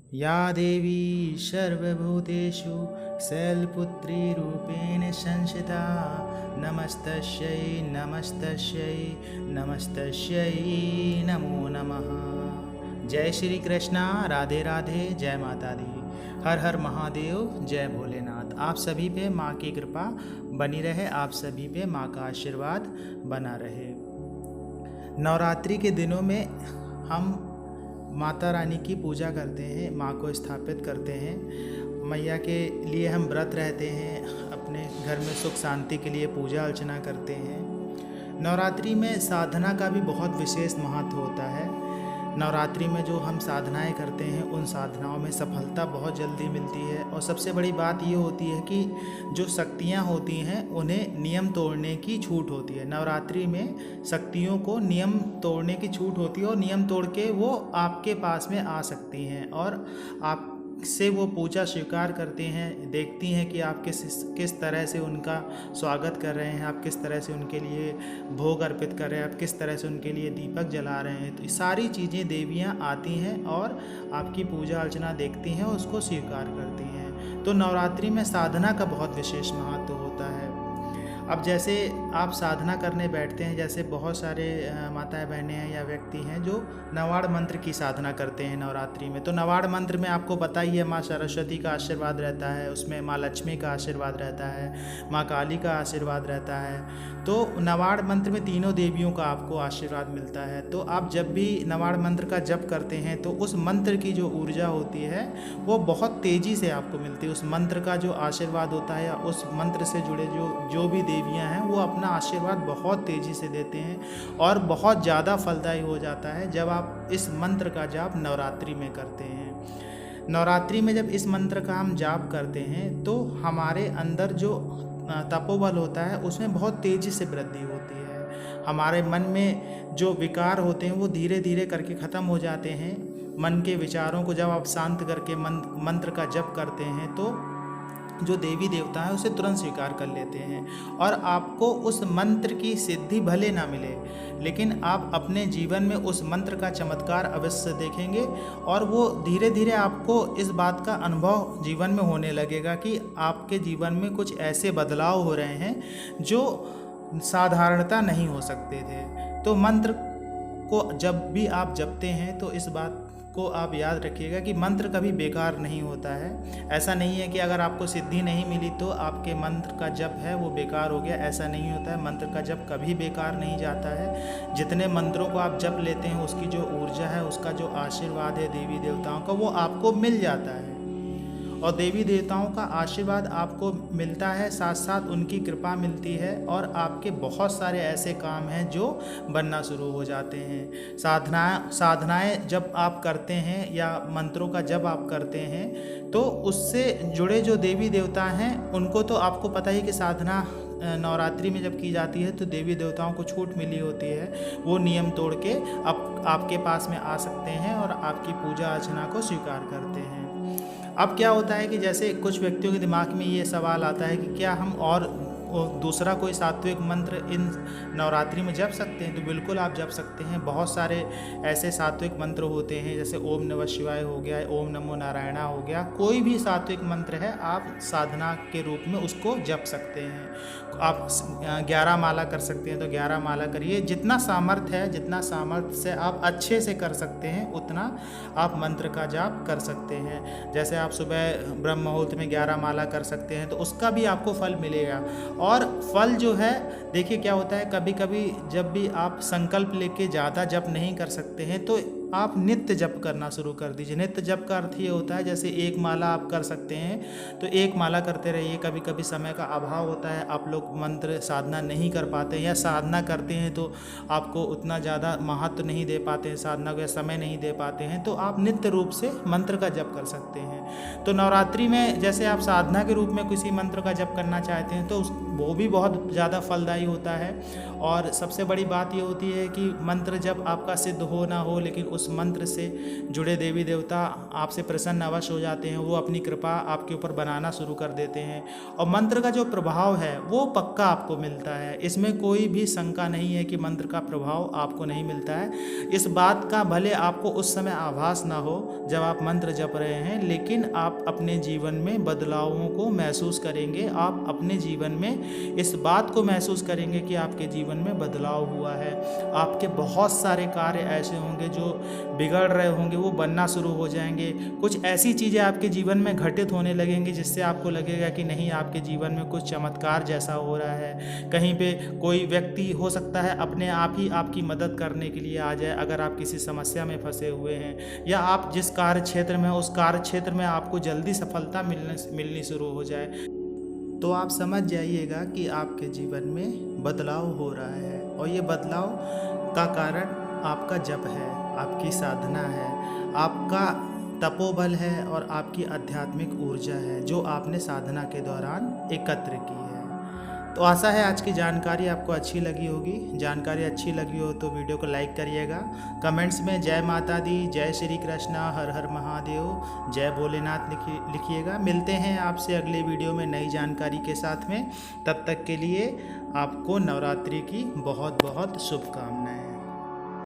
या देवी सर्वभूतेषु शैलपुत्री रूपेण संस्थिता नमस्तस्यै नमस्तस्यै नमस्तस्यै नमो नमः। जय श्री कृष्णा, राधे राधे, जय माता दी, हर हर महादेव, जय भोलेनाथ। आप सभी पे माँ की कृपा बनी रहे, आप सभी पे माँ का आशीर्वाद बना रहे। नवरात्रि के दिनों में हम माता रानी की पूजा करते हैं, माँ को स्थापित करते हैं, मैया के लिए हम व्रत रहते हैं, अपने घर में सुख शांति के लिए पूजा अर्चना करते हैं। नवरात्रि में साधना का भी बहुत विशेष महत्व होता है। नवरात्रि में जो हम साधनाएं करते हैं उन साधनाओं में सफलता बहुत जल्दी मिलती है। और सबसे बड़ी बात ये होती है कि जो शक्तियां होती हैं उन्हें नियम तोड़ने की छूट होती है। नवरात्रि में शक्तियों को नियम तोड़ने की छूट होती है और नियम तोड़ के वो आपके पास में आ सकती हैं और आप से वो पूजा स्वीकार करते हैं, देखती हैं कि आप किस तरह से उनका स्वागत कर रहे हैं, आप किस तरह से उनके लिए भोग अर्पित कर रहे हैं, आप किस तरह से उनके लिए दीपक जला रहे हैं। तो ये सारी चीज़ें देवियाँ आती हैं और आपकी पूजा अर्चना देखती हैं और उसको स्वीकार करती हैं। तो नवरात्रि में साधना का बहुत विशेष महत्व होता है। अब जैसे आप साधना करने बैठते हैं, जैसे बहुत सारे माताएं बहनें हैं या व्यक्ति हैं जो नवाड़ मंत्र की साधना करते हैं नवरात्रि में। तो नवाड़ मंत्र में आपको पता ही है माँ सरस्वती का आशीर्वाद रहता है, उसमें माँ लक्ष्मी का आशीर्वाद रहता है, माँ काली का आशीर्वाद रहता है। तो नवाड़ मंत्र में तीनों देवियों का आपको आशीर्वाद मिलता है। तो आप जब भी नवाड़ मंत्र का जप करते हैं तो उस मंत्र की जो ऊर्जा होती है वो बहुत तेज़ी से आपको मिलती है। उस मंत्र का जो आशीर्वाद होता है या उस मंत्र से जुड़े जो भी देवियां हैं वो अपना आशीर्वाद बहुत तेज़ी से देते हैं और बहुत ज़्यादा फलदायी हो जाता है जब आप इस मंत्र का जाप नवरात्रि में करते हैं। नवरात्रि में जब इस मंत्र का हम जाप करते हैं तो हमारे अंदर जो तपोबल होता है उसमें बहुत तेज़ी से वृद्धि होती है। हमारे मन में जो विकार होते हैं वो धीरे धीरे करके ख़त्म हो जाते हैं। मन के विचारों को जब आप शांत करके मंत्र का जप करते हैं तो जो देवी देवता है उसे तुरंत स्वीकार कर लेते हैं और आपको उस मंत्र की सिद्धि भले ना मिले लेकिन आप अपने जीवन में उस मंत्र का चमत्कार अवश्य देखेंगे और वो धीरे धीरे आपको इस बात का अनुभव जीवन में होने लगेगा कि आपके जीवन में कुछ ऐसे बदलाव हो रहे हैं जो साधारणता नहीं हो सकते थे। तो मंत्र को जब भी आप जपते हैं तो इस बात को आप याद रखिएगा कि मंत्र कभी बेकार नहीं होता है। ऐसा नहीं है कि अगर आपको सिद्धि नहीं मिली तो आपके मंत्र का जप है वो बेकार हो गया, ऐसा नहीं होता है। मंत्र का जप कभी बेकार नहीं जाता है। जितने मंत्रों को आप जप लेते हैं उसकी जो ऊर्जा है, उसका जो आशीर्वाद है देवी देवताओं का, वो आपको मिल जाता है और देवी देवताओं का आशीर्वाद आपको मिलता है, साथ साथ उनकी कृपा मिलती है और आपके बहुत सारे ऐसे काम हैं जो बनना शुरू हो जाते हैं। साधनाएं जब आप करते हैं या मंत्रों का जब आप करते हैं तो उससे जुड़े जो देवी देवता हैं उनको तो आपको पता ही कि साधना नवरात्रि में जब की जाती है तो देवी देवताओं को छूट मिली होती है, वो नियम तोड़ के आपके पास में आ सकते हैं और आपकी पूजा अर्चना को स्वीकार करते हैं। अब क्या होता है कि जैसे कुछ व्यक्तियों के दिमाग में ये सवाल आता है कि क्या हम और दूसरा कोई सात्विक मंत्र इन नवरात्रि में जप सकते हैं? तो बिल्कुल आप जप सकते हैं। बहुत सारे ऐसे सात्विक मंत्र होते हैं जैसे ओम नमः शिवाय हो गया, ओम नमो नारायणा हो गया, कोई भी सात्विक मंत्र है आप साधना के रूप में उसको जप सकते हैं। आप 11 माला कर सकते हैं तो 11 माला करिए। जितना सामर्थ्य है, जितना सामर्थ्य से आप अच्छे से कर सकते हैं उतना आप मंत्र का जाप कर सकते हैं। जैसे आप सुबह ब्रह्म मुहूर्त में 11 माला कर सकते हैं तो उसका भी आपको फल मिलेगा। और फल जो है देखिए क्या होता है, कभी कभी जब भी आप संकल्प लेके ज़्यादा जप नहीं कर सकते हैं तो आप नित्य जप करना शुरू कर दीजिए। नित्य जप का अर्थ ये होता है जैसे एक माला आप कर सकते हैं तो एक माला करते रहिए। कभी कभी समय का अभाव होता है, आप लोग मंत्र साधना नहीं कर पाते या साधना करते हैं तो आपको उतना ज़्यादा महत्व नहीं दे पाते हैं, साधना को समय नहीं दे पाते हैं, तो आप नित्य रूप से मंत्र का जप कर सकते हैं। तो नवरात्रि में जैसे आप साधना के रूप में किसी मंत्र का जप करना चाहते हैं तो वो भी बहुत ज़्यादा फलदायी होता है। और सबसे बड़ी बात ये होती है कि मंत्र जब आपका सिद्ध हो ना हो लेकिन उस मंत्र से जुड़े देवी देवता आपसे प्रसन्न अवश्य हो जाते हैं, वो अपनी कृपा आपके ऊपर बनाना शुरू कर देते हैं और मंत्र का जो प्रभाव है वो पक्का आपको मिलता है। इसमें कोई भी शंका नहीं है कि मंत्र का प्रभाव आपको नहीं मिलता है। इस बात का भले आपको उस समय आभास ना हो जब आप मंत्र जप रहे हैं, लेकिन आप अपने जीवन में बदलावों को महसूस करेंगे। आप अपने जीवन में इस बात को महसूस करेंगे कि आपके जीवन में बदलाव हुआ है। आपके बहुत सारे कार्य ऐसे होंगे जो बिगड़ रहे होंगे वो बनना शुरू हो जाएंगे। कुछ ऐसी चीज़ें आपके जीवन में घटित होने लगेंगी जिससे आपको लगेगा कि नहीं, आपके जीवन में कुछ चमत्कार जैसा हो रहा है। कहीं पे कोई व्यक्ति हो सकता है अपने आप ही आपकी मदद करने के लिए आ जाए अगर आप किसी समस्या में फंसे हुए हैं, या आप जिस कार्य क्षेत्र में उस कार्य क्षेत्र में आपको जल्दी सफलता मिलनी शुरू हो जाए। तो आप समझ जाइएगा कि आपके जीवन में बदलाव हो रहा है और ये बदलाव का कारण आपका जप है, आपकी साधना है, आपका तपोबल है और आपकी आध्यात्मिक ऊर्जा है जो आपने साधना के दौरान एकत्र की है। तो आशा है आज की जानकारी आपको अच्छी लगी होगी। जानकारी अच्छी लगी हो तो वीडियो को लाइक करिएगा। कमेंट्स में जय माता दी, जय श्री कृष्णा, हर हर महादेव, जय भोलेनाथ लिखिएगा। मिलते हैं आपसे अगले वीडियो में नई जानकारी के साथ में। तब तक के लिए आपको नवरात्रि की बहुत बहुत शुभकामनाएं।